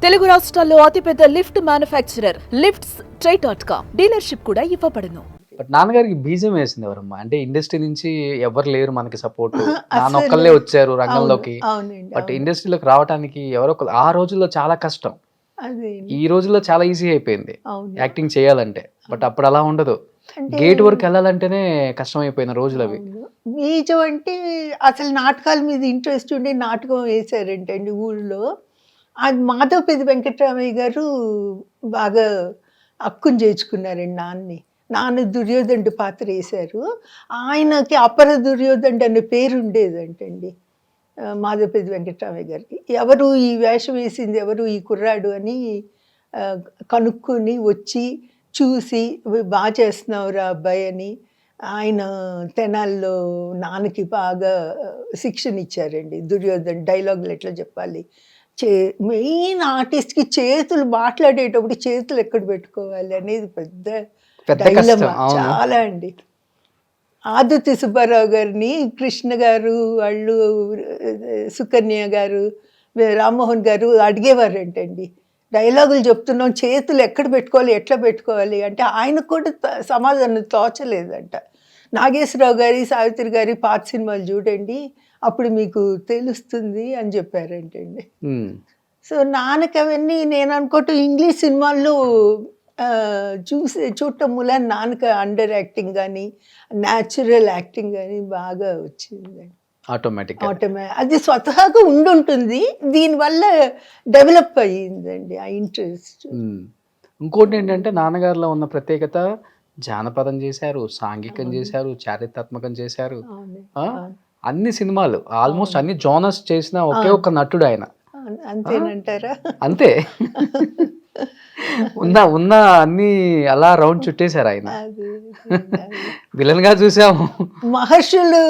తెలుగు రాష్ట్రాల్లో అతిపెద్ద lift manufacturer lifts ట్రై.com dealership కూడా ఇవ్వబడును. బట్ నాన్నగారికి బీజం వేసింది ఎవరమ్మా? అంటే ఇండస్ట్రీ నుంచి ఎవరు లేరు మనకి సపోర్ట్, నాన్నొక్కళ్ళే వచ్చారు రంగంలోకి. బట్ ఇండస్ట్రీలోకి రావడానికి ఎవరో ఆ రోజుల్లో చాలా కష్టం, ఈ రోజుల్లో చాలా ఈజీ అయిపోయింది యాక్టింగ్ చేయాలంటే. బట్ అప్పుడు అలా ఉండదు, గేట్ వరకు వెళ్ళాలంటేనే కష్టం అయిపోయిన రోజులు అవి. బీజం అంటే అసలు నాటకాల మీద ఇంట్రెస్ట్ ఉండి నాటకం వేశారంటండి ఊళ్ళో. అది మాధవపతి వెంకటరామయ్య గారు బాగా హక్కును చేర్చుకున్నారండి నాన్న దుర్యోధనుడు పాత్ర వేశారు. ఆయనకి అపర దుర్యోధనుడు అనే పేరు ఉండేదంటండి మాధవపతి వెంకటరామయ్య గారికి. ఎవరు ఈ వేషం వేసింది, ఎవరు ఈ కుర్రాడు అని కనుక్కొని వచ్చి చూసి బాగా చేస్తున్నావురా అబ్బాయి అని ఆయన తెనాల్లో నాన్నకి బాగా శిక్షణ ఇచ్చారండి. దుర్యోధన్ డైలాగులు ఎట్లా చెప్పాలి, మెయిన్ ఆర్టిస్ట్కి చేతులు మాట్లాడేటప్పుడు చేతులు ఎక్కడ పెట్టుకోవాలి అనేది పెద్ద డైలమా చాలా అండి. ఆదిత్య సుబ్బారావు గారిని కృష్ణ గారు వాళ్ళు, సుకన్య గారు, రామ్మోహన్ గారు అడిగేవారంటండి, డైలాగులు చెప్తున్నాం చేతులు ఎక్కడ పెట్టుకోవాలి ఎట్లా పెట్టుకోవాలి అంటే ఆయనకు కూడా సమాధానం తోచలేదంట. నాగేశ్వరరావు గారి సావిత్రి గారి పాత సినిమాలు చూడండి అప్పుడు మీకు తెలుస్తుంది అని చెప్పారంటండి. సో నాన్నకి అవన్నీ నేను అనుకోవటం ఇంగ్లీష్ సినిమాల్లో చూడటం మూల నాన్నకి అండర్ యాక్టింగ్ కానీ న్యాచురల్ యాక్టింగ్ కానీ బాగా వచ్చిందండి. ఆటోమేటిక్ అది స్వతహాగా ఉండుంటుంది, దీనివల్ల డెవలప్ అయ్యిందండి ఆ ఇంట్రెస్ట్. ఇంకోటి ఏంటంటే నాన్నగారిలో ఉన్న ప్రత్యేకత, జానపదం చేశారు, సాంఘికం చేశారు, చారిత్రాత్మకం చేశారు. అన్ని సినిమాలు ఆల్మోస్ట్ అన్ని జోనర్స్ చేసిన ఒకే ఒక్క నటుడు ఆయన. అంతేనంటారా? అంతే, ఉన్న అన్ని అలా రౌండ్ చుట్టేశారు ఆయన. విలన్ గా చూసాము. మహర్షులు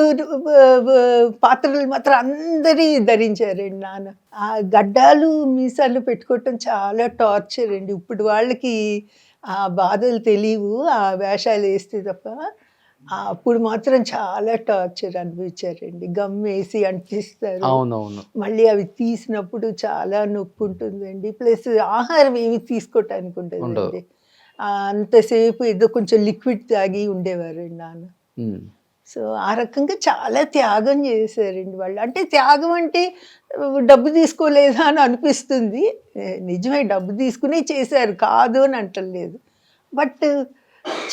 పాత్రలు మాత్రం అందరి ధరించారండి నాన్న. ఆ గడ్డాలు మీసాలు పెట్టుకోవటం చాలా టార్చర్ అండి. ఇప్పుడు వాళ్ళకి ఆ బాధలు తెలియవు ఆ వేషాలు వేస్తే తప్ప, అప్పుడు మాత్రం చాలా టార్చర్ అనిపించారండి. గమ్ వేసి అంటిస్తారు, మళ్ళీ అవి తీసినప్పుడు చాలా నొప్పి ఉంటుందండి. ప్లస్ ఆహారం ఏమి తీసుకోవటానికి ఉంటుందండి, అంతసేపు ఏదో కొంచెం లిక్విడ్ తాగి ఉండేవారండి నాన్న. సో ఆ రకంగా చాలా త్యాగం చేశారండి వాళ్ళు. అంటే త్యాగం అంటే డబ్బు తీసుకోలేదా అని అనిపిస్తుంది, నిజమే డబ్బు తీసుకునే చేశారు కాదు అని అంటలేదు. బట్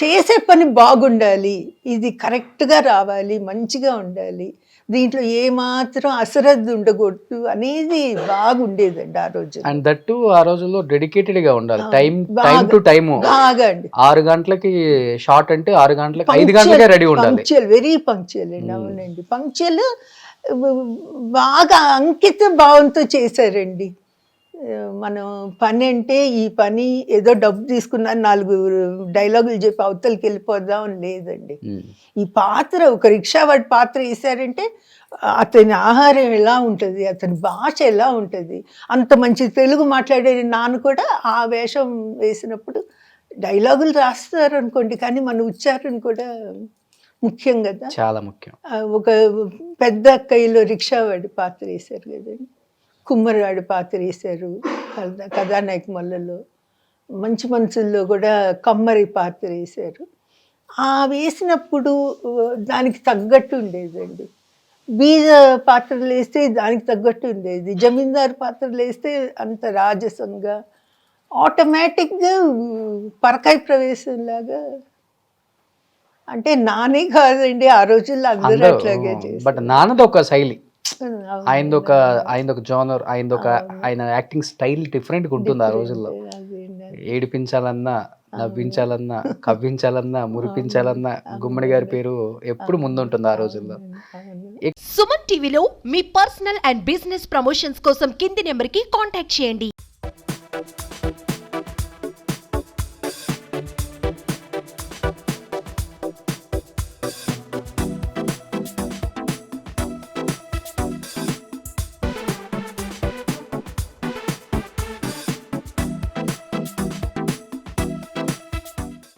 చేసే పని బాగుండాలి, ఇది కరెక్ట్గా రావాలి, మంచిగా ఉండాలి, దీంట్లో ఏమాత్రం అశ్రద్ధ ఉండకూడదు అనేది బాగుండేదండి ఆ రోజు. అండ్ దట్టు ఆ రోజుల్లో డెడికేటెడ్ గా ఉండాలి, టైం టు టైం. బాగా అండి, 6 గంటలకి షార్ట్ అంటే 6 గంటలకి 5 గంటలకే రెడీ ఉండాలి. పంక్చువల్, వెరీ పంక్చువల్ అండి. అవునండి, పంక్చువల్, బాగా అంకిత భావంతో చేశారండి. మనం పని అంటే ఈ పని ఏదో డబ్బు తీసుకున్నా 4 డైలాగులు చెప్పి అవతలకి వెళ్ళిపోదాం అని లేదండి. ఈ పాత్ర ఒక రిక్షావాడి పాత్ర వేశారంటే అతని ఆహారం ఎలా ఉంటుంది, అతని భాష ఎలా ఉంటుంది, అంత మంచి తెలుగు మాట్లాడే నాన్న కూడా ఆ వేషం వేసినప్పుడు డైలాగులు రాస్తారు అనుకోండి, కానీ మన ఉచ్చారణ కూడా ముఖ్యం కదా, చాలా ముఖ్యం. ఒక పెద్ద అక్కయ్యలో రిక్షావాడి పాత్ర వేశారు కదండి, కుమ్మరివాడి పాత్ర వేశారు కథానాయక మల్లలో, మంచి మనుషుల్లో కూడా కమ్మరి పాత్ర వేశారు. ఆ వేసినప్పుడు దానికి తగ్గట్టు ఉండేదండి. బీద పాత్రలు వేస్తే దానికి తగ్గట్టు ఉండేది, జమీందారు పాత్రలు వేస్తే అంత రాజసంగా ఆటోమేటిక్గా పరకాయ ప్రవేశంలాగా. అంటే నానే కాదండి, ఆ రోజుల్లో అందరూ అట్లాగే చేశారు. బట్ నాన్నది ఒక శైలి, ఆయనదొక జోనర్, ఆయన యాక్టింగ్ స్టైల్ డిఫరెంట్ గా ఉంటుంది ఆ రోజుల్లో. ఏడిపించాలన్నా, నవ్వించాలన్నా, కవ్వించాలన్నా, మురిపించాలన్నా గుమ్మడి గారి పేరు ఎప్పుడు ముందుంటుంది ఆ రోజుల్లో. సుమన్ టీవీలో మీ పర్సనల్ అండ్ బిజినెస్ ప్రమోషన్స్ కోసం కింది నెంబర్కి కాంటాక్ట్ చేయండి.